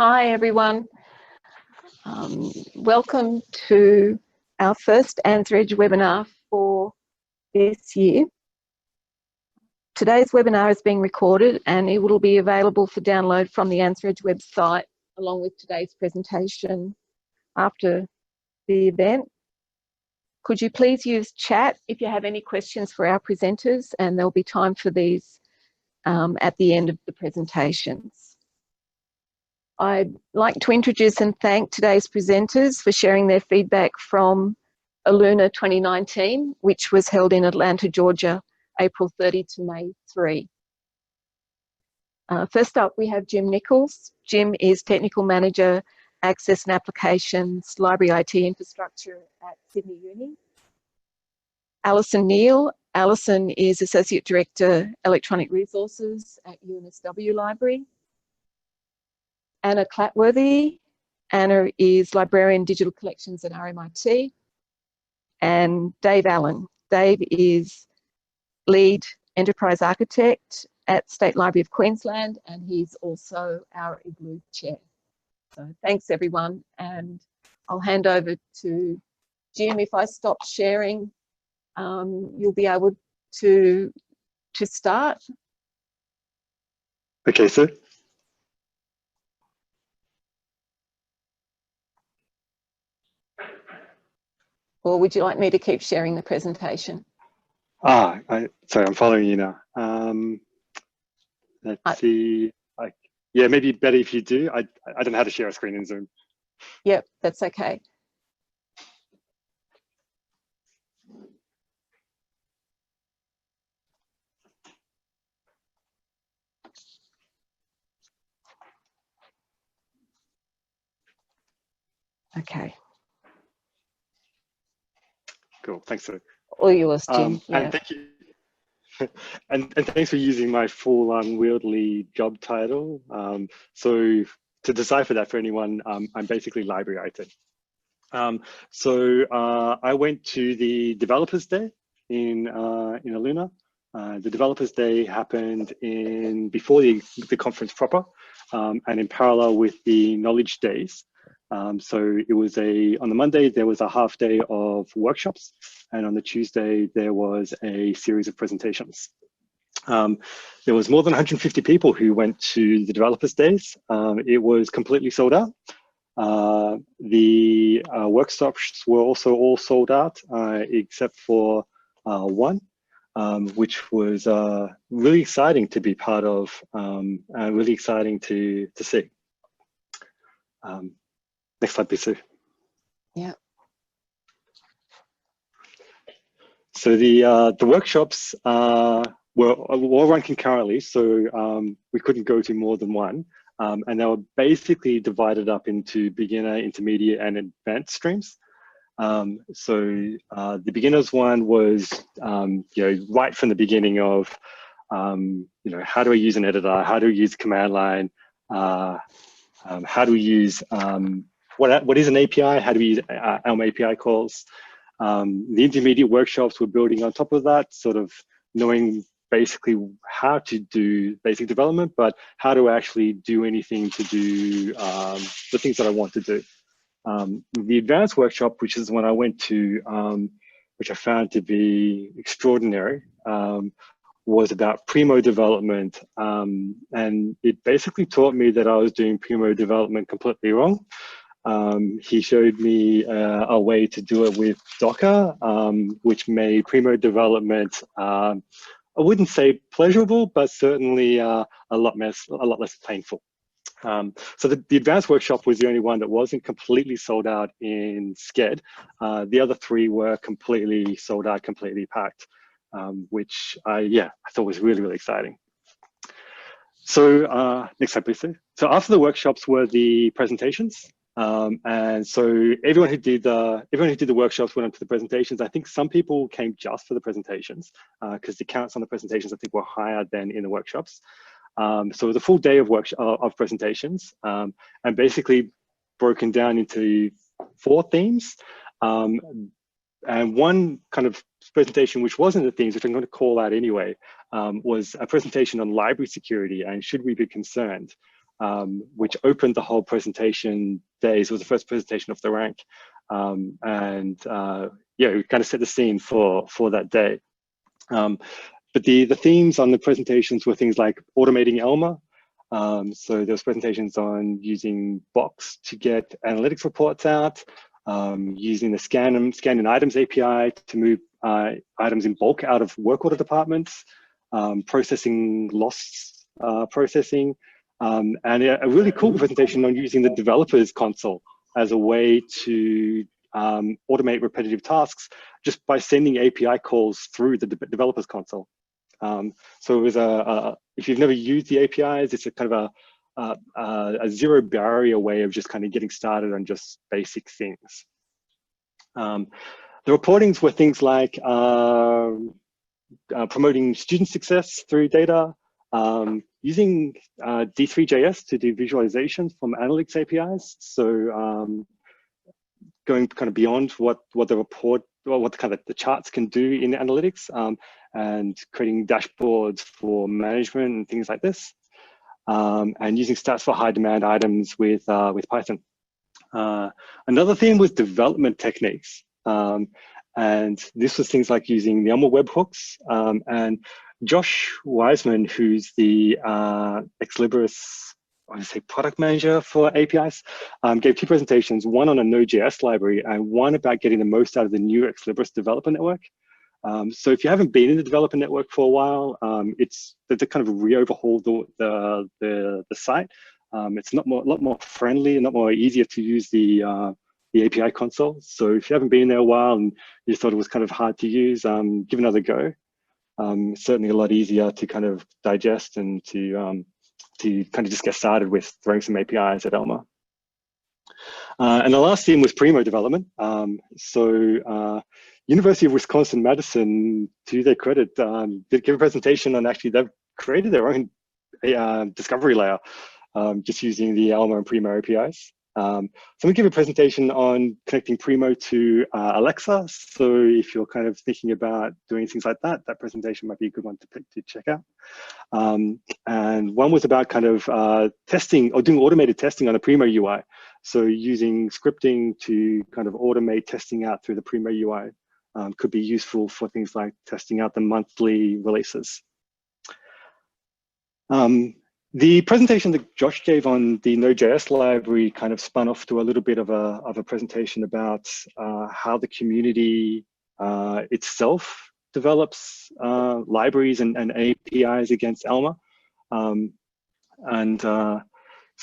Hi everyone. Welcome to our first ANZREG webinar for this year. Today's webinar is being recorded and it will be available for download from the ANZREG website along with today's presentation after the event. Could you please use chat if you have any questions for our presenters, and there'll be time for these at the end of the presentations. I'd like to introduce and thank today's presenters for sharing their feedback from ELUNA 2019, which was held in Atlanta, Georgia, April 30 to May 3. First up, we have Jim Nichols. Jim is Technical Manager, Access and Applications, Library IT Infrastructure at Sydney Uni. Alison Neal. Alison is Associate Director, Electronic Resources at UNSW Library. Anna Clatworthy. Anna is Librarian Digital Collections at RMIT. And Dave Allen. Dave is Lead Enterprise Architect at State Library of Queensland, and he's also our IGLU Chair. So thanks everyone, and I'll hand over to Jim. If I stop sharing, you'll be able to start. Okay, sir. Or would you like me to keep sharing the presentation? Sorry, I'm following you now. Let's see. Yeah, maybe better if you do. I don't know how to share a screen in Zoom. Yep, that's okay. Okay. Cool, thanks, sir. All yours, Jim. Yeah. And thank you. and thanks for using my full unwieldy job title. So to decipher that for anyone, I'm basically library IT. I went to the Developers Day in ELUNA. The Developers Day happened before the conference proper, and in parallel with the Knowledge Days. So it was on the Monday, there was a half day of workshops, and on the Tuesday, there was a series of presentations. There was more than 150 people who went to the Developers Days. It was completely sold out. The workshops were also all sold out, except for one, which was really exciting to be part of, and really exciting to see. Next slide, please, Sue. Yeah. So the workshops were all run concurrently, so we couldn't go to more than one. And they were basically divided up into beginner, intermediate, and advanced streams. The beginners one was, right from the beginning of, how do I use an editor? How do I use command line? How do we use what is an API? How do we use Elm API calls? The intermediate workshops were building on top of that, sort of knowing basically how to do basic development, but how to actually do anything to do the things that I want to do. The advanced workshop, which is when I went to, which I found to be extraordinary, was about Primo development. And it basically taught me that I was doing Primo development completely wrong. He showed me a way to do it with Docker, which made Primo development, I wouldn't say pleasurable, but certainly a lot less painful. So the advanced workshop was the only one that wasn't completely sold out in SCED. The other three were completely sold out, completely packed, which I thought was really, really exciting. So next slide, please. So after the workshops were the presentations. And so everyone who did the workshops went on to the presentations. I think some people came just for the presentations because the counts on the presentations I think were higher than in the workshops. So it was a full day of presentations, and basically broken down into 4 themes. And one kind of presentation which wasn't the themes, which I'm going to call out anyway, was a presentation on library security and should we be concerned. which opened the whole presentation day. So it was the first presentation off the rank. Yeah, we kind of set the scene for that day. But the themes on the presentations were things like automating ELMA. So there was presentations on using Box to get analytics reports out, using the scan in items API to move items in bulk out of work order departments, processing loss processing, and a really cool presentation on using the developers console as a way to automate repetitive tasks just by sending API calls through the developers console. So it was if you've never used the APIs, it's a kind of a zero barrier way of just kind of getting started on just basic things. The reportings were things like promoting student success through data, using D3.js to do visualizations from analytics APIs. So going kind of beyond what the report, or what kind of the charts can do in analytics, and creating dashboards for management and things like this, and using stats for high demand items with Python. Another theme was development techniques. And this was things like using the ELMA webhooks. And Josh Wiseman, who's the Ex-Libris, I want to say product manager for APIs, gave two presentations, one on a Node.js library and one about getting the most out of the new Ex-Libris developer network. So if you haven't been in the developer network for a while, they kind of re-overhauled the site. It's a lot more friendly and a lot more easier to use the API console. So if you haven't been there a while and you thought it was kind of hard to use, give another go. Certainly a lot easier to kind of digest and to kind of just get started with throwing some APIs at ELMA. And the last theme was Primo development. University of Wisconsin-Madison, to their credit, did give a presentation on actually they've created their own discovery layer just using the ELMA and Primo APIs. So I'm going to give a presentation on connecting Primo to Alexa. So if you're kind of thinking about doing things like that, that presentation might be a good one to check out. And one was about kind of testing or doing automated testing on a Primo UI. So using scripting to kind of automate testing out through the Primo UI could be useful for things like testing out the monthly releases. The presentation that Josh gave on the Node.js library kind of spun off to a little bit of a presentation about how the community itself develops libraries and APIs against ELMA. So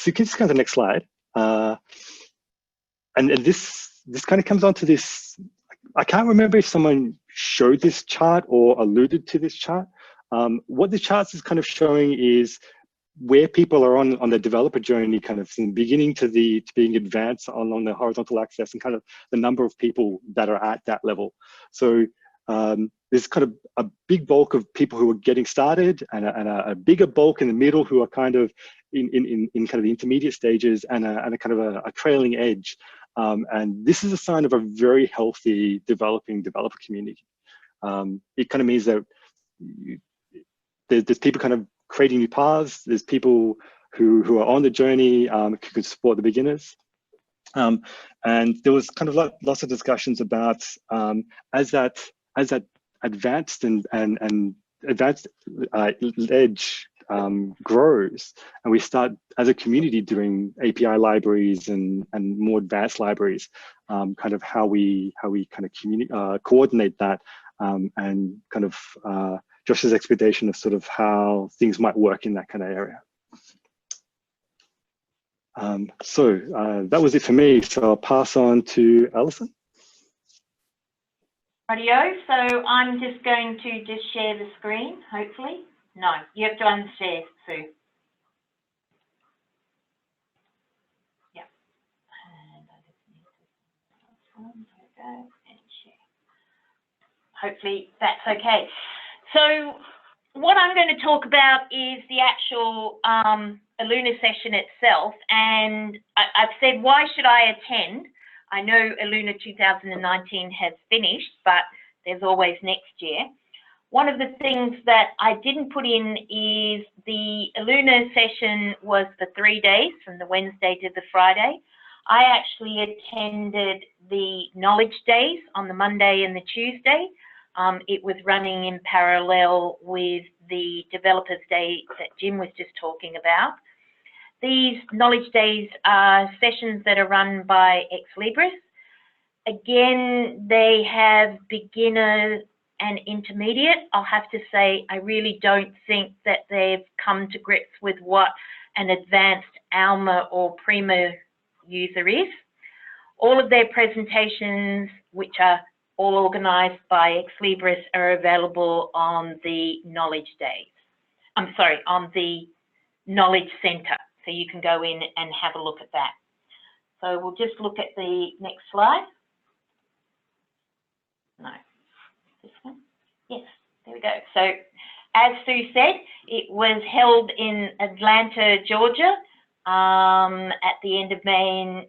you can just go to the next slide. And this kind of comes on to this, I can't remember if someone showed this chart or alluded to this chart. What the chart is kind of showing is where people are on the developer journey, kind of from the beginning to being advanced on the horizontal axis, and kind of the number of people that are at that level. So there's kind of a big bulk of people who are getting started, and a bigger bulk in the middle who are kind of in kind of the intermediate stages, and a kind of a trailing edge. And this is a sign of a very healthy developing developer community. It kind of means that there's people kind of creating new paths. There's people who are on the journey who can support the beginners. And there was kind of lots of discussions about as that advanced and advanced edge grows, and we start as a community doing API libraries and more advanced libraries, kind of how we kind of coordinate that, and kind of Josh's expectation of sort of how things might work in that kind of area. That was it for me. So I'll pass on to Alison. Rightio, so I'm just going to just share the screen, hopefully. No, you have to unshare, Sue. Yeah. And I just need to, there we go, and share. Hopefully that's okay. So what I'm going to talk about is the actual ELUNA session itself, and I've said, why should I attend? I know ELUNA 2019 has finished, but there's always next year. One of the things that I didn't put in is the ELUNA session was for 3 days, from the Wednesday to the Friday. I actually attended the knowledge days on the Monday and the Tuesday. It was running in parallel with the developers day that Jim was just talking about. These knowledge days are sessions that are run by Ex Libris. Again, they have beginner and intermediate. I'll have to say, I really don't think that they've come to grips with what an advanced ALMA or Prima user is. All of their presentations, which are all organised by Ex Libris, are available on the knowledge days. I'm sorry, on the knowledge centre. So you can go in and have a look at that. So we'll just look at the next slide. No, this one. Yes, there we go. So as Sue said, it was held in Atlanta, Georgia, at the end of May,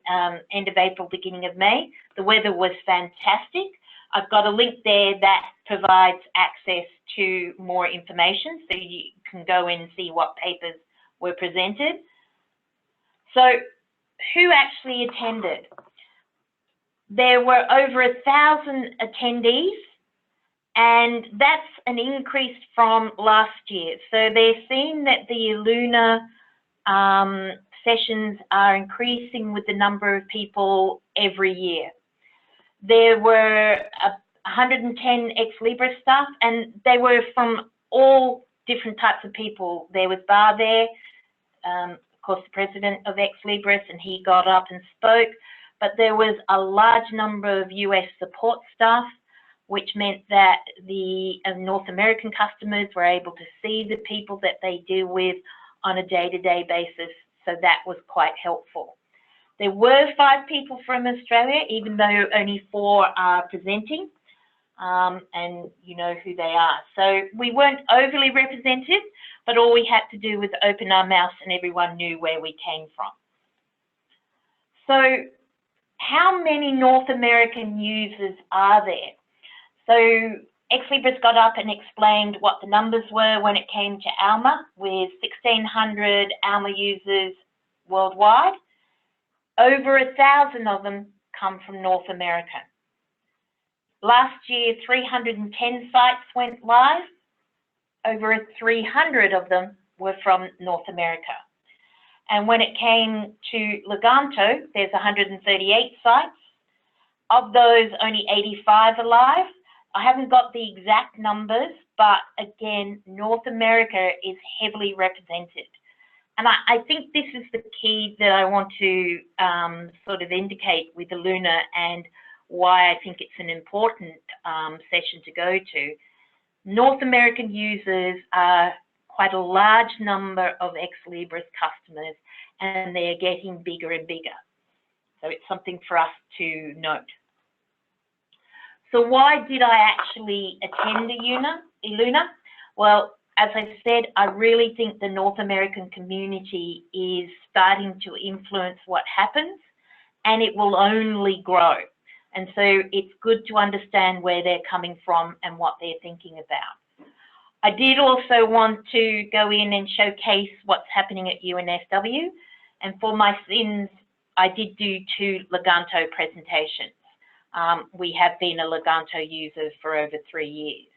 end of April, beginning of May. The weather was fantastic. I've got a link there that provides access to more information, so you can go in and see what papers were presented. So who actually attended? There were over 1,000 attendees, and that's an increase from last year. So they're seeing that the ELUNA sessions are increasing with the number of people every year. There were 110 Ex Libris staff, and they were from all different types of people. There was Bar there, of course, the president of Ex Libris, and he got up and spoke. But there was a large number of US support staff, which meant that the North American customers were able to see the people that they deal with on a day-to-day basis. So that was quite helpful. There were 5 people from Australia, even though only 4 are presenting, and you know who they are. So we weren't overly represented, but all we had to do was open our mouths and everyone knew where we came from. So how many North American users are there? So Ex Libris got up and explained what the numbers were when it came to ALMA, with 1,600 ALMA users worldwide. Over 1,000 of them come from North America. Last year, 310 sites went live. Over 300 of them were from North America. And when it came to Leganto, there's 138 sites. Of those, only 85 are live. I haven't got the exact numbers, but again, North America is heavily represented. And I think this is the key that I want to sort of indicate with ELUNA, and why I think it's an important session to go to. North American users are quite a large number of Ex Libris customers, and they're getting bigger and bigger. So it's something for us to note. So why did I actually attend ELUNA? Well, as I said, I really think the North American community is starting to influence what happens, and it will only grow. And so it's good to understand where they're coming from and what they're thinking about. I did also want to go in and showcase what's happening at UNSW. And for my sins, I did do 2 Leganto presentations. We have been a Leganto user for over 3 years.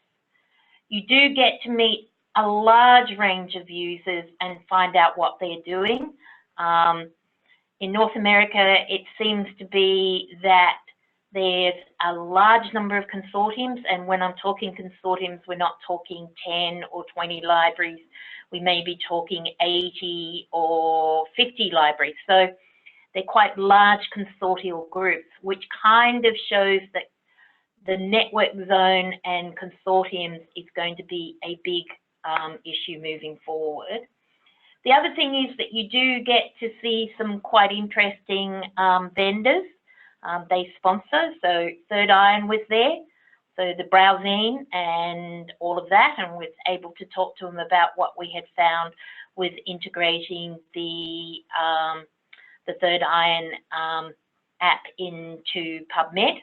You do get to meet a large range of users and find out what they're doing. In North America, it seems to be that there's a large number of consortiums, and when I'm talking consortiums, we're not talking 10 or 20 libraries. We may be talking 80 or 50 libraries. So they're quite large consortial groups, which kind of shows that the network zone and consortiums is going to be a big issue moving forward. The other thing is that you do get to see some quite interesting vendors. They sponsor, so Third Iron was there, so the browsing and all of that, and was able to talk to them about what we had found with integrating the Third Iron app into PubMed.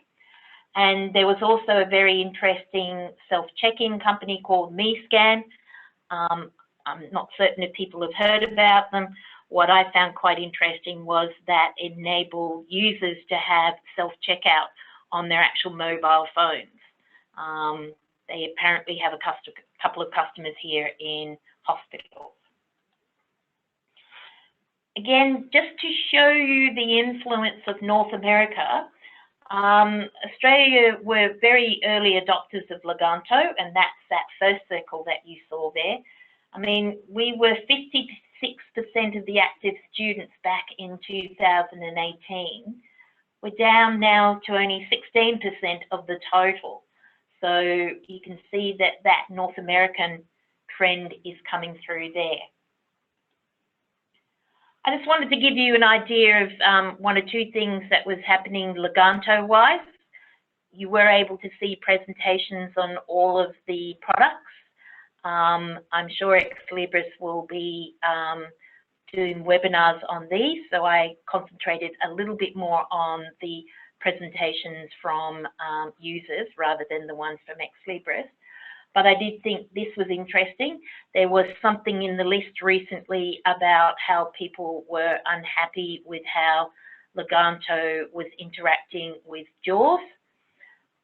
And there was also a very interesting self-check-in company called MeScan. I'm not certain if people have heard about them. What I found quite interesting was that it enabled users to have self-checkout on their actual mobile phones. They apparently have a couple of customers here in hospitals. Again, just to show you the influence of North America, Australia were very early adopters of Leganto, and that's that first circle that you saw there. I mean, we were 56% of the active students back in 2018. We're down now to only 16% of the total. So you can see that that North American trend is coming through there. I just wanted to give you an idea of one or two things that was happening Leganto-wise. You were able to see presentations on all of the products. I'm sure Ex Libris will be doing webinars on these, so I concentrated a little bit more on the presentations from users rather than the ones from Ex Libris. But I did think this was interesting. There was something in the list recently about how people were unhappy with how Leganto was interacting with JAWS,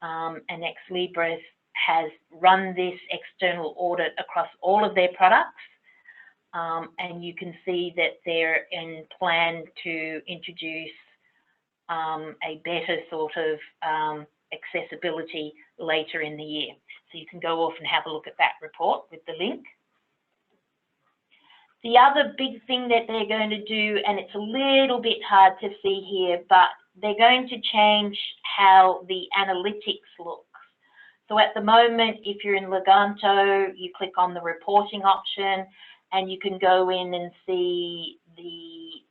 and Ex Libris has run this external audit across all of their products, and you can see that they're in plan to introduce a better sort of accessibility later in the year. So you can go off and have a look at that report with the link. The other big thing that they're going to do, and it's a little bit hard to see here, but they're going to change how the analytics looks. So at the moment, if you're in Leganto, you click on the reporting option and you can go in and see the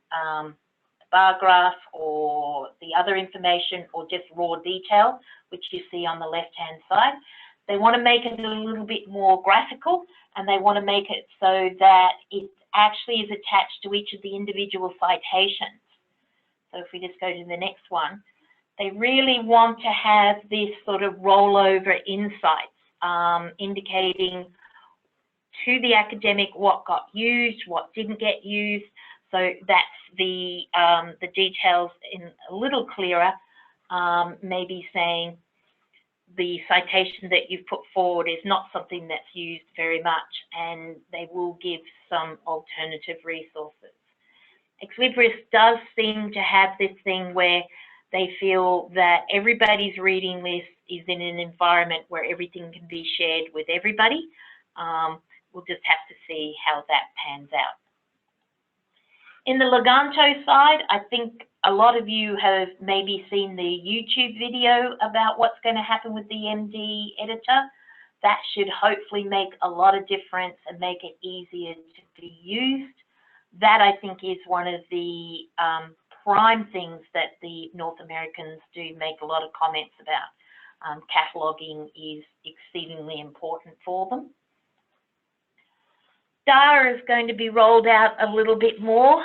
bar graph or the other information or just raw detail, which you see on the left-hand side. They want to make it a little bit more graphical, and they want to make it so that it actually is attached to each of the individual citations. So if we just go to the next one, they really want to have this sort of rollover insights, indicating to the academic what got used, what didn't get used. So that's the details in a little clearer, maybe saying the citation that you've put forward is not something that's used very much, and they will give some alternative resources. Ex Libris does seem to have this thing where they feel that everybody's reading list is in an environment where everything can be shared with everybody. We'll just have to see how that pans out. In the Leganto side, I think a lot of you have maybe seen the YouTube video about what's going to happen with the MD editor. That should hopefully make a lot of difference and make it easier to be used. That, I think, is one of the prime things that the North Americans do make a lot of comments about. Cataloging is exceedingly important for them. DARA is going to be rolled out a little bit more.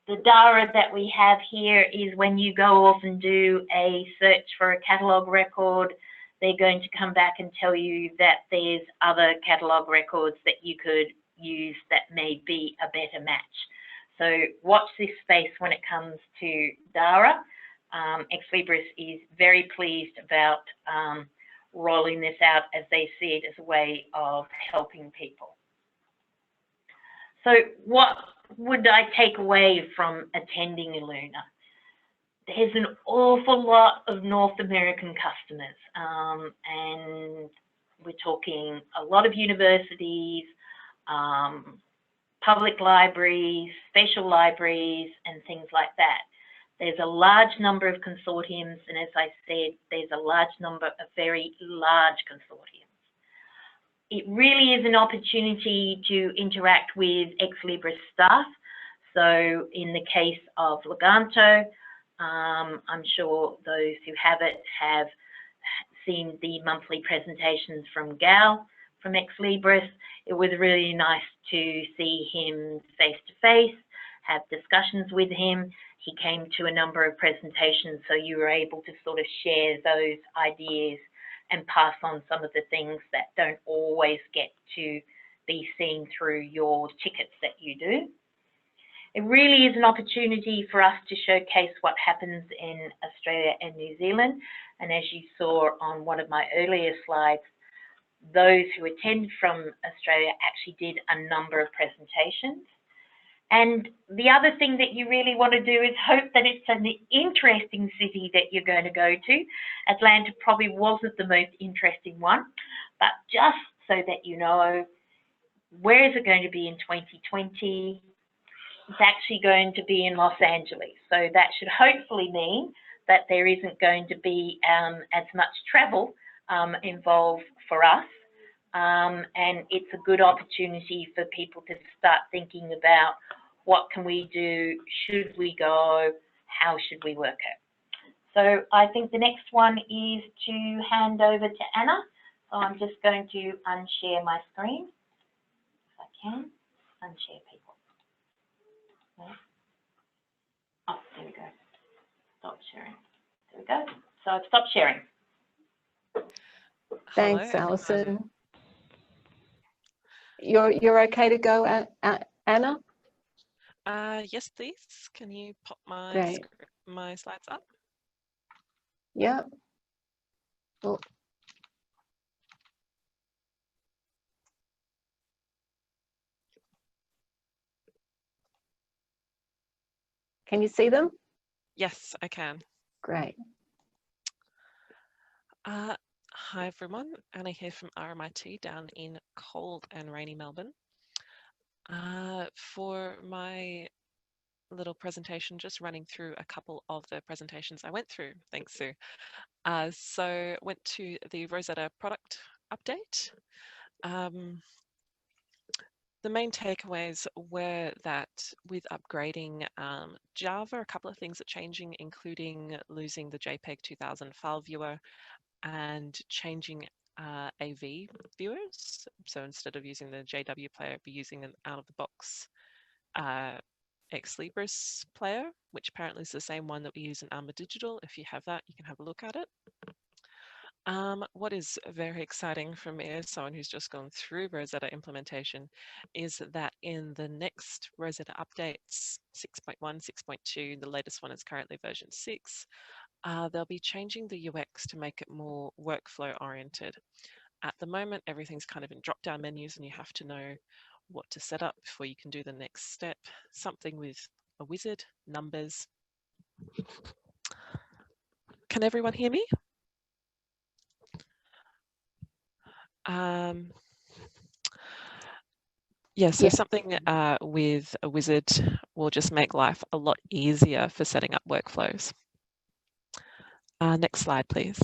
The DARA that we have here is when you go off and do a search for a catalogue record, they're going to come back and tell you that there's other catalogue records that you could use that may be a better match. So watch this space when it comes to DARA. Ex Libris is very pleased about rolling this out as they see it as a way of helping people. So what would I take away from attending ELUNA? There's an awful lot of North American customers, and we're talking a lot of universities, public libraries, special libraries, and things like that. There's a large number of consortiums, and as I said, there's a large number of very large consortiums. It really is an opportunity to interact with Ex Libris staff. So in the case of Leganto, I'm sure those who have it have seen the monthly presentations from Gal from Ex Libris. It was really nice to see him face to face have discussions with him. He came to a number of presentations, so you were able to sort of share those ideas and pass on some of the things that don't always get to be seen through your tickets that you do. It really is an opportunity for us to showcase what happens in Australia and New Zealand. And as you saw on one of my earlier slides, those who attend from Australia actually did a number of presentations. And the other thing that you really want to do is hope that it's an interesting city that you're going to go to. Atlanta probably wasn't the most interesting one, but just so that you know, where is it going to be in 2020? It's actually going to be in Los Angeles. So that should hopefully mean that there isn't going to be as much travel involved for us. And it's a good opportunity for people to start thinking about what can we do, should we go, how should we work it. So I think the next one is to hand over to Anna. So I'm just going to unshare my screen, if I can, unshare people. Oh, there we go. Stop sharing. There we go. So I've stopped sharing. Thanks, Hello, Alison. You're okay to go, Anna? yes, please. Can you pop Great. my slides up? Yeah. Well, can you see them? Yes, I can. Great. Hi everyone, Anna here from RMIT down in cold and rainy Melbourne. For my little presentation, just running through a couple of the presentations I went through. Thanks, Sue. So went to the Rosetta product update. The main takeaways were that with upgrading Java, a couple of things are changing, including losing the JPEG 2000 file viewer and changing AV viewers. So instead of using the JW player, be using an out-of-the-box Ex Libris player, which apparently is the same one that we use in Alma Digital. If you have that, you can have a look at it. What is very exciting for me as someone who's just gone through Rosetta implementation is that in the next Rosetta updates, 6.1, 6.2, the latest one is currently version 6, they'll be changing the UX to make it more workflow oriented. At the moment, everything's kind of in drop-down menus and you have to know what to set up before you can do the next step. Something with a wizard, numbers. Can everyone hear me? Yeah, so something with a wizard will just make life a lot easier for setting up workflows. Next slide, please.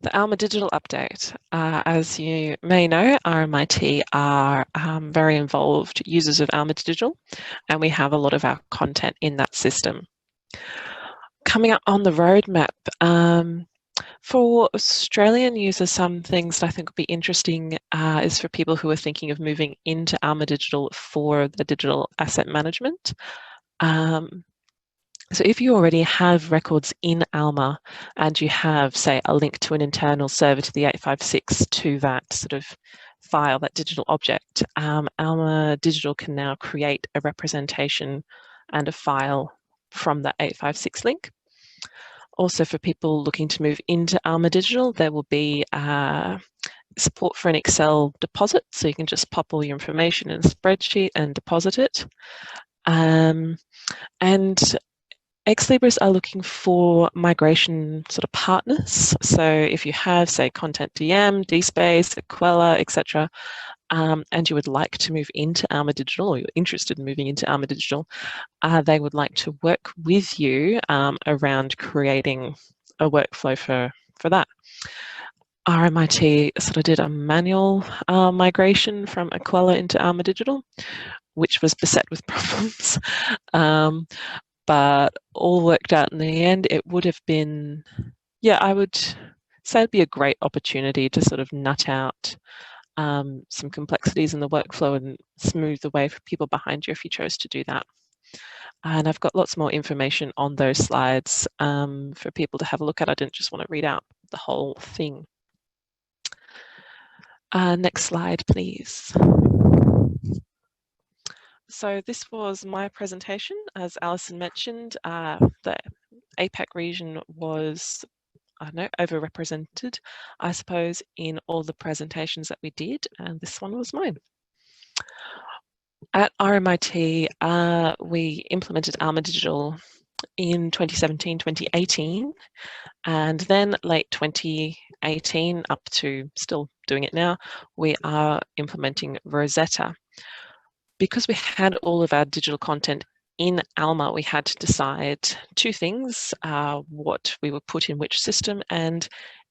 The Alma Digital update. As you may know, RMIT are very involved users of Alma Digital, and we have a lot of our content in that system. Coming up on the roadmap, for Australian users, some things that I think would be interesting is for people who are thinking of moving into Alma Digital for the digital asset management. So if you already have records in Alma and you have, say, a link to an internal server to the 856 to that sort of file, that digital object, Alma Digital can now create a representation and a file from that 856 link. Also, for people looking to move into Alma Digital, there will be support for an Excel deposit, so you can just pop all your information in a spreadsheet and deposit it. And Ex Libris are looking for migration sort of partners. So if you have, say, Content DM, DSpace, Aquella, etc., and you would like to move into Alma Digital, or you're interested in moving into Alma Digital, they would like to work with you around creating a workflow for that. RMIT sort of did a manual migration from Aquella into Alma Digital, which was beset with problems. But all worked out in the end. It would have been, yeah, I would say it'd be a great opportunity to sort of nut out some complexities in the workflow and smooth the way for people behind you if you chose to do that. And I've got lots more information on those slides for people to have a look at. I didn't just want to read out the whole thing. Next slide, please. So this was my presentation. As Alison mentioned, the APAC region was, I don't know, overrepresented, I suppose, in all the presentations that we did, and this one was mine. At RMIT, we implemented ALMA Digital in 2017, 2018, and then late 2018 up to still doing it now, we are implementing Rosetta. Because we had all of our digital content in ALMA, we had to decide two things, what we would put in which system, and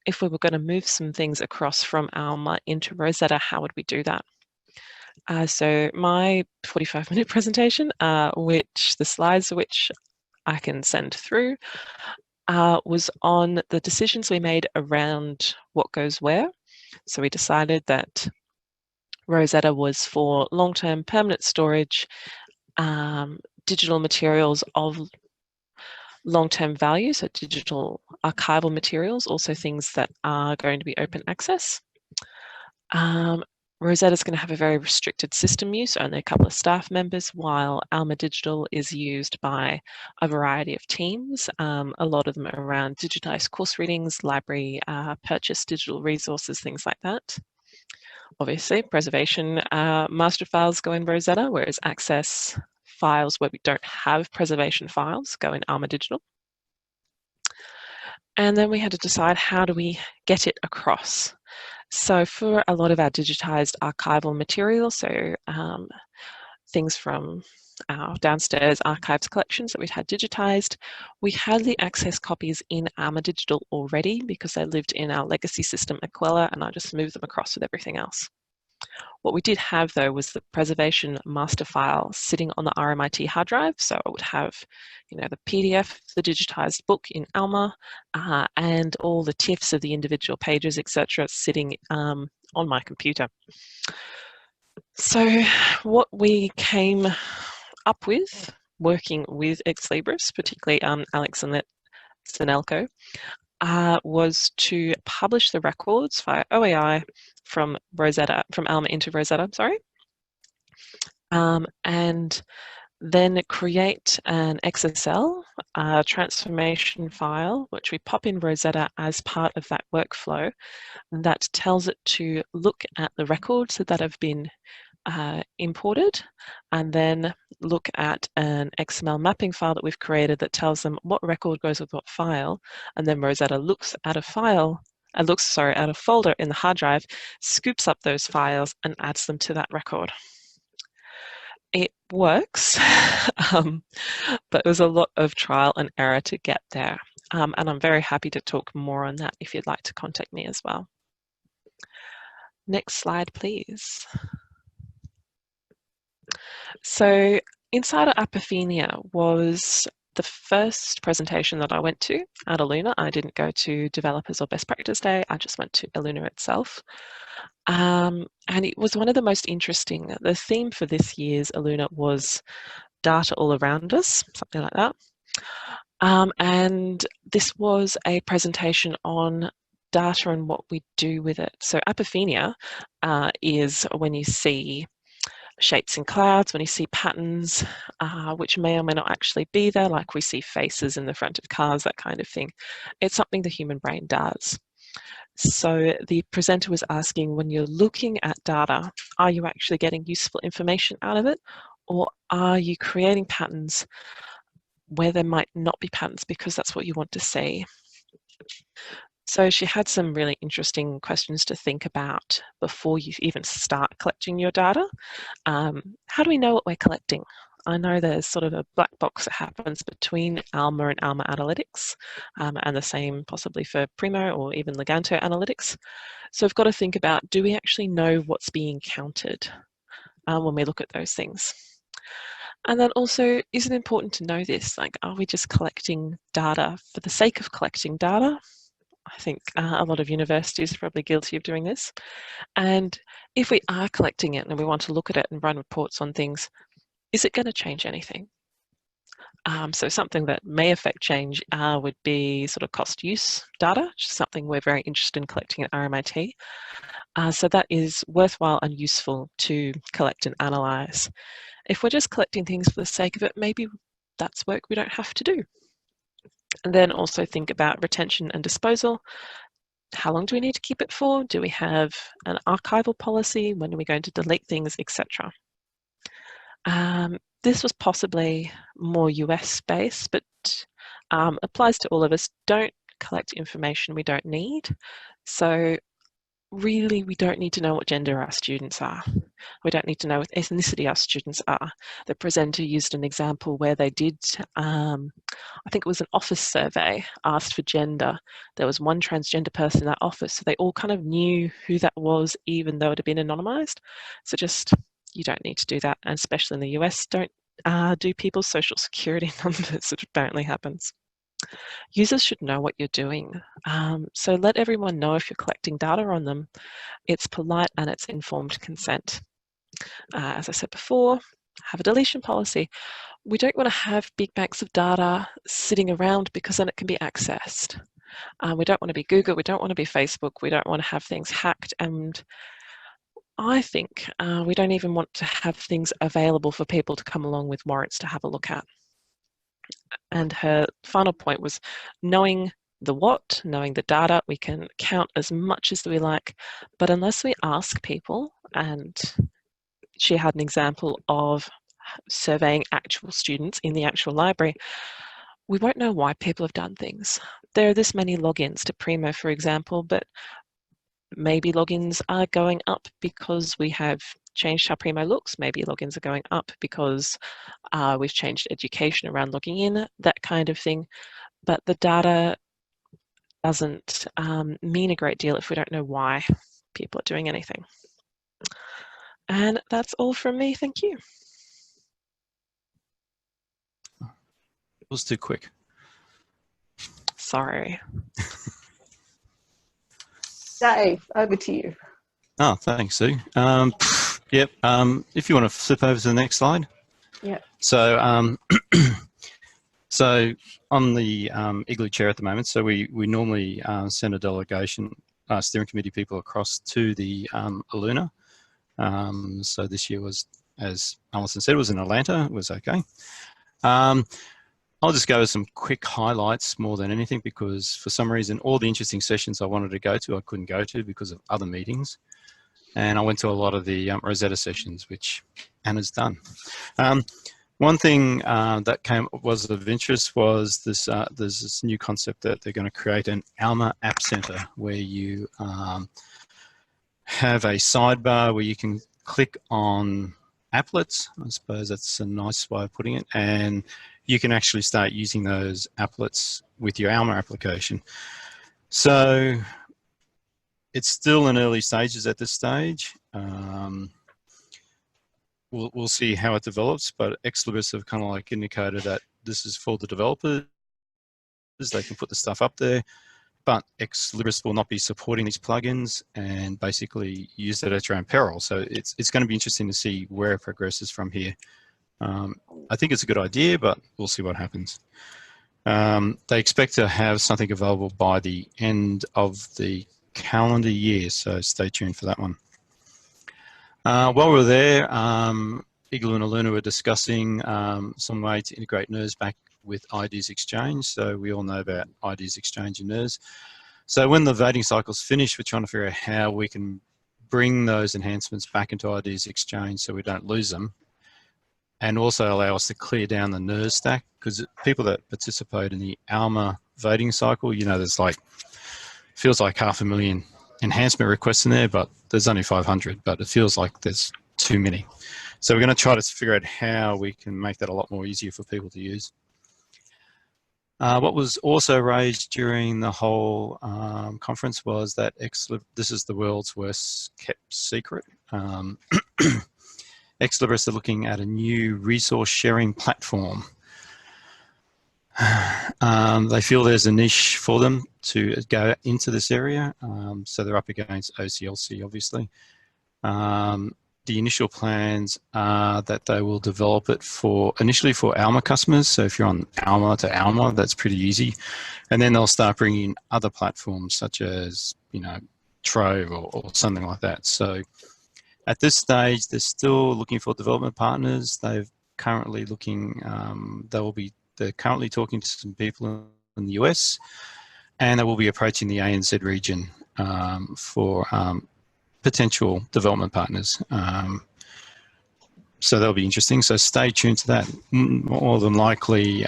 if we were going to move some things across from ALMA into Rosetta, how would we do that? So my 45-minute presentation, which the slides which I can send through, was on the decisions we made around what goes where. So we decided that Rosetta was for long-term permanent storage, digital materials of long-term value, so digital archival materials, also things that are going to be open access. Rosetta is going to have a very restricted system use, only a couple of staff members, while ALMA Digital is used by a variety of teams. A lot of them are around digitized course readings, library purchase, digital resources, things like that. Obviously, preservation master files go in Rosetta, whereas access files where we don't have preservation files go in ALMA Digital. And then we had to decide, how do we get it across? So for a lot of our digitized archival material, so things from our downstairs archives collections that we'd had digitized, we had the access copies in ALMA Digital already because they lived in our legacy system Aquella, and I just moved them across with everything else. What we did have though was the preservation master file sitting on the RMIT hard drive. So I would have, you know, the PDF, the digitized book in ALMA, and all the TIFFs of the individual pages, etc., sitting on my computer. So what we came up with, working with Ex Libris, particularly Alex and Sanelco, was to publish the records via OAI from Rosetta, from ALMA into Rosetta, sorry, and then create an XSL transformation file, which we pop in Rosetta as part of that workflow, that tells it to look at the records that have been imported, and then look at an XML mapping file that we've created that tells them what record goes with what file, and then Rosetta looks at a file, at a folder in the hard drive, scoops up those files and adds them to that record. It works, but there's a lot of trial and error to get there, and I'm very happy to talk more on that if you'd like to contact me as well. Next slide, please. So Insider Apophenia was the first presentation that I went to at ELUNA. I didn't go to Developers or Best Practice Day, I just went to ELUNA itself. And it was one of the most interesting. The theme for this year's ELUNA was data all around us, something like that. And this was a presentation on data and what we do with it. So apophenia is when you see shapes in clouds, when you see patterns which may or may not actually be there, like we see faces in the front of cars, that kind of thing. It's something the human brain does. So the presenter was asking, when you're looking at data, are you actually getting useful information out of it, or are you creating patterns where there might not be patterns because that's what you want to see? So she had some really interesting questions to think about before you even start collecting your data. How do we know what we're collecting? I know there's sort of a black box that happens between ALMA and ALMA Analytics, and the same possibly for Primo or even Leganto Analytics. So we've got to think about, do we actually know what's being counted when we look at those things? And then also, is it important to know this? Like, are we just collecting data for the sake of collecting data? I think a lot of universities are probably guilty of doing this. And if we are collecting it and we want to look at it and run reports on things, is it going to change anything? So something that may affect change would be sort of cost use data, which is something we're very interested in collecting at RMIT. So that is worthwhile and useful to collect and analyse. If we're just collecting things for the sake of it, maybe that's work we don't have to do. And then also think about retention and disposal. How long do we need to keep it for? Do we have an archival policy? When are we going to delete things, etc.? This was possibly more US based, but applies to all of us. Don't collect information we don't need. So really, we don't need to know what gender our students are. We don't need to know what ethnicity our students are. The presenter used an example where they did, I think it was an office survey, asked for gender. There was one transgender person in that office, so they all kind of knew who that was, even though it had been anonymised. So just, you don't need to do that, and especially in the US, don't do people's social security numbers, which apparently happens. Users should know what you're doing. So let everyone know if you're collecting data on them. It's polite and it's informed consent. As I said before, have a deletion policy. We don't want to have big banks of data sitting around because then it can be accessed. We don't want to be Google, we don't want to be Facebook, we don't want to have things hacked, and I think we don't even want to have things available for people to come along with warrants to have a look at. And her final point was knowing the what, knowing the data, we can count as much as we like, but unless we ask people, and she had an example of surveying actual students in the actual library, we won't know why people have done things. There are this many logins to Primo, for example, but maybe logins are going up because we have changed how Primo looks. Maybe logins are going up because we've changed education around logging in, that kind of thing. But the data doesn't mean a great deal if we don't know why people are doing anything. And that's all from me. Thank you. It was too quick. Sorry. Dave, over to you. Oh, thanks, Sue. Yep. If you want to flip over to the next slide. Yeah. So, so I'm the IGLU chair at the moment. So we normally send a delegation, steering committee people across to the ELUNA. So this year was, as Alison said, was in Atlanta. It was okay. I'll just go with some quick highlights more than anything, because for some reason, all the interesting sessions I wanted to go to, I couldn't go to because of other meetings. And I went to a lot of the Rosetta sessions, which Anna's done. One thing that was of interest was this, there's this new concept that they're going to create an ALMA App Center, where you have a sidebar where you can click on applets. I suppose that's a nice way of putting it. And you can actually start using those applets with your ALMA application. So it's still in early stages at this stage. We'll see how it develops, but Ex-Libris have kind of like indicated that this is for the developers. They can put the stuff up there, but Ex-Libris will not be supporting these plugins and basically use it at your own peril. So it's going to be interesting to see where it progresses from here. I think it's a good idea, but we'll see what happens. They expect to have something available by the end of the calendar year, so stay tuned for that one. While we're there, IGLU and ELUNA were discussing some way to integrate NERS back with IDs Exchange. So we all know about IDs Exchange and NERS. So when the voting cycle's finished, we're trying to figure out how we can bring those enhancements back into IDs Exchange so we don't lose them, and also allow us to clear down the NERS stack, because people that participate in the ALMA voting cycle, you know, there's like, feels like 500,000 enhancement requests in there, but there's only 500, but it feels like there's too many. So we're going to try to figure out how we can make that a lot more easier for people to use. What was also raised during the whole conference was that this is the world's worst kept secret. Ex-Libris are looking at a new resource sharing platform. They feel there's a niche for them to go into this area, so they're up against OCLC, obviously. The initial plans are that they will develop it initially for ALMA customers. So if you're on ALMA to ALMA, that's pretty easy. And then they'll start bringing in other platforms such as, Trove or something like that. So at this stage, they're still looking for development partners. They're currently looking, they're currently talking to some people in the US, and they will be approaching the ANZ region for potential development partners. So that'll be interesting. So stay tuned to that. More than likely,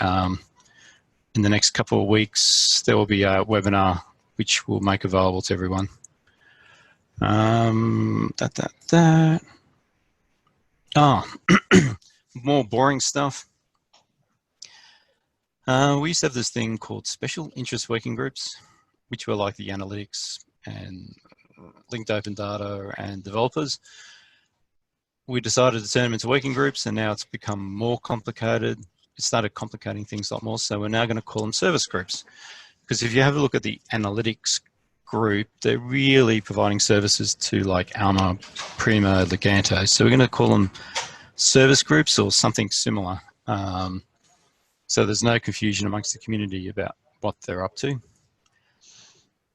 in the next couple of weeks, there will be a webinar which we'll make available to everyone. More boring stuff. We used to have this thing called special interest working groups, which were like the analytics and linked open data and developers. We decided to turn them into working groups, and now it's become more complicated. It started complicating things a lot more, so we're now going to call them service groups. Because if you have a look at the analytics group, they're really providing services to like Alma, Prima, Leganto. So we're going to call them service groups or something similar. So there's no confusion amongst the community about what they're up to.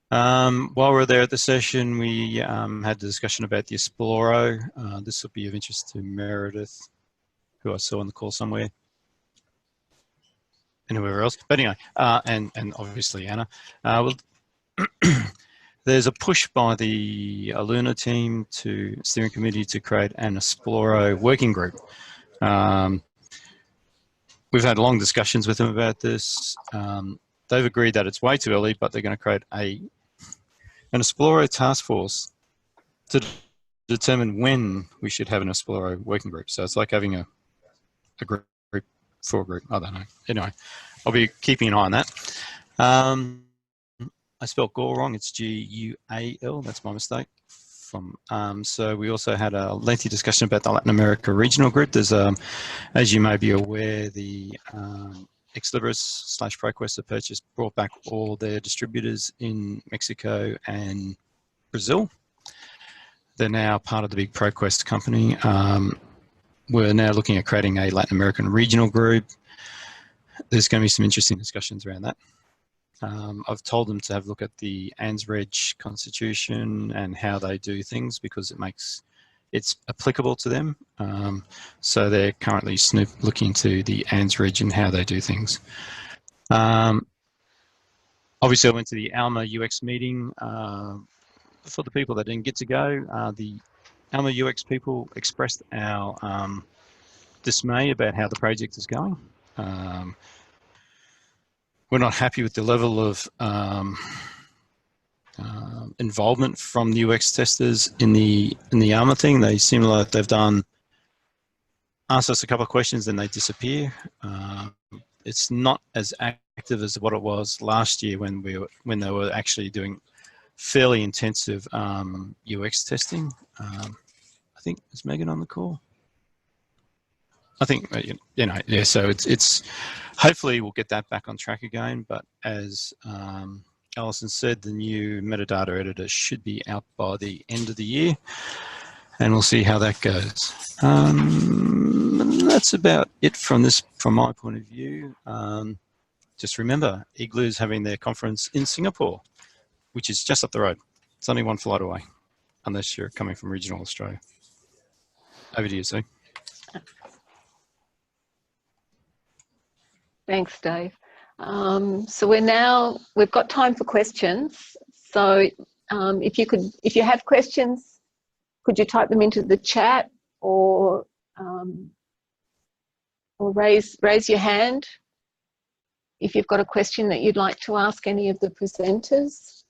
While we're there at the session, we had a discussion about the Esploro. This will be of interest to Meredith, who I saw on the call somewhere, and whoever else. But anyway, and obviously Anna. There's a push by the ELUNA team to steering committee to create an Esploro working group. We've had long discussions with them about this. They've agreed that it's way too early, but they're going to create an Esploro task force to determine when we should have an Esploro working group. So it's like having a group for a group. I don't know. Anyway, I'll be keeping an eye on that. I spelled Gaul wrong. It's G-U-A-L. That's my mistake. So we also had a lengthy discussion about the Latin America regional group. There's, as you may be aware, the Exlibris/ProQuest have brought back all their distributors in Mexico and Brazil. They're now part of the big ProQuest company. We're now looking at creating a Latin American regional group. There's going to be some interesting discussions around that. I've told them to have a look at the ANZREG constitution and how they do things because it's applicable to them. So they're currently looking into the ANZREG and how they do things. Obviously, I went to the ALMA UX meeting. For the people that didn't get to go, the ALMA UX people expressed our dismay about how the project is going. We're not happy with the level of involvement from the UX testers in the ALMA thing. They seem like they've asked us a couple of questions, then they disappear. It's not as active as what it was last year when they were actually doing fairly intensive UX testing. I think, is Megan on the call? I think, yeah, so it's hopefully we'll get that back on track again, but as Alison said, the new metadata editor should be out by the end of the year, and we'll see how that goes. That's about it from my point of view. Just remember, Igloo's having their conference in Singapore, which is just up the road. It's only one flight away, unless you're coming from regional Australia. Over to you, Sue. Thanks, Dave. So we've got time for questions. So if you have questions, could you type them into the chat or raise your hand if you've got a question that you'd like to ask any of the presenters.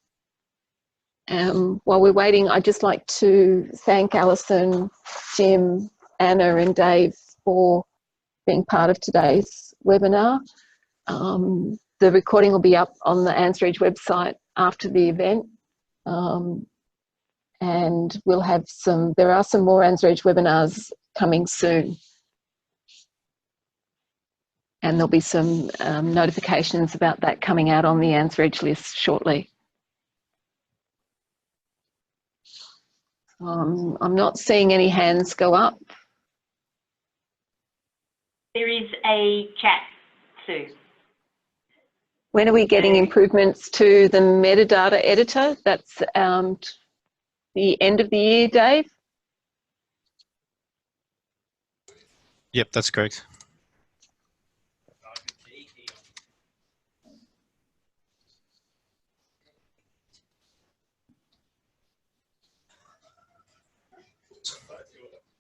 While we're waiting, I'd just like to thank Alison, Jim, Anna and Dave for being part of today's webinar. The recording will be up on the ANZREG website after the event. And we'll have there are some more ANZREG webinars coming soon. And there'll be some notifications about that coming out on the ANZREG list shortly. I'm not seeing any hands go up. There is a chat, Sue. When are we getting improvements to the metadata editor? That's the end of the year, Dave? Yep, that's correct.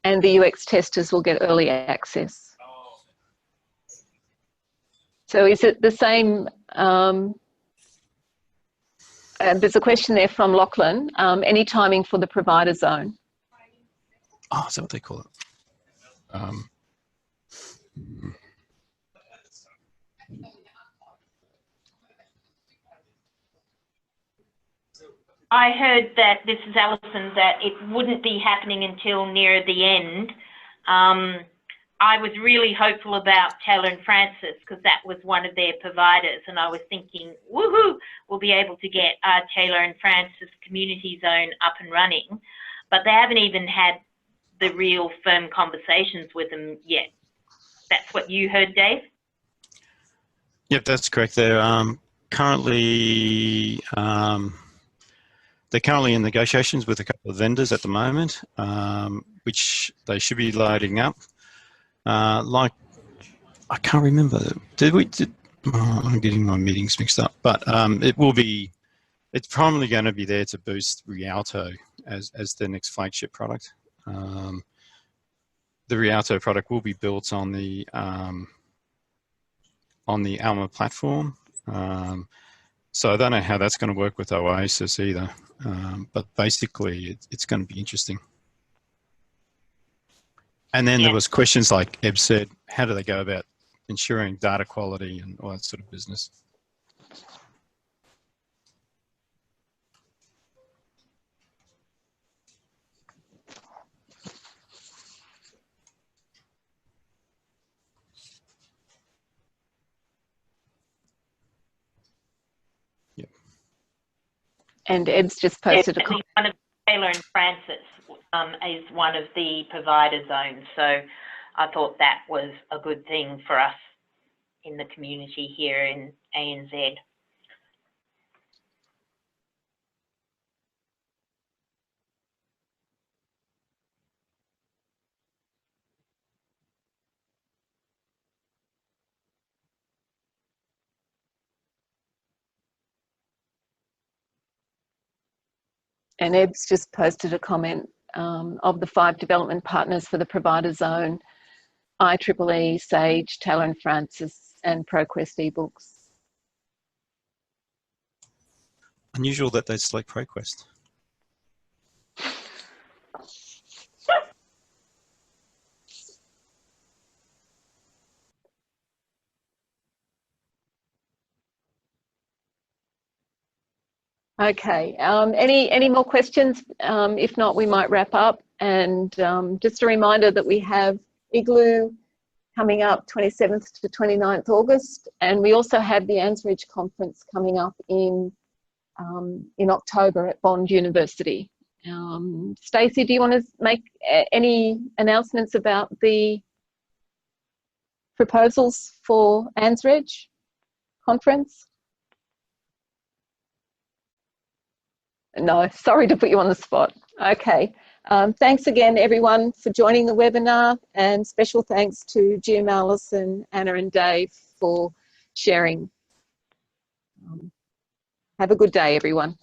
And the UX testers will get early access. So is it the same? There's a question there from Lachlan. Any timing for the provider zone? Oh, is that what they call it? I heard that, this is Alison, that it wouldn't be happening until near the end. I was really hopeful about Taylor and Francis because that was one of their providers, and I was thinking, woohoo, we'll be able to get our Taylor and Francis community zone up and running, but they haven't even had the real firm conversations with them yet. That's what you heard, Dave? Yep, that's correct. They're currently in negotiations with a couple of vendors at the moment, which they should be loading up. Like, I can't remember. I'm getting my meetings mixed up, but it's primarily going to be there to boost Rialto as the next flagship product. The Rialto product will be built on the Alma platform. So I don't know how that's going to work with Oasis either, but basically it's going to be interesting. And then there was questions like Eb said, how do they go about ensuring data quality and all that sort of business? Yep. And Ed's just posted a comment. One of Taylor and Francis is one of the provider zones, so I thought that was a good thing for us in the community here in ANZ. And Eb's just posted a comment of the 5 development partners for the provider zone: IEEE, Sage, Taylor and Francis, and ProQuest eBooks. Unusual that they select ProQuest. Okay, any more questions? If not, we might wrap up. And just a reminder that we have Igloo coming up 27th to 29th August, and we also have the ANZREG conference coming up in October at Bond University. Stacey, do you want to make any announcements about the proposals for ANZREG conference? No, sorry to put you on the spot. Okay. Thanks again, everyone, for joining the webinar, and special thanks to Jim, Alison, Anna and Dave for sharing. Have a good day, everyone.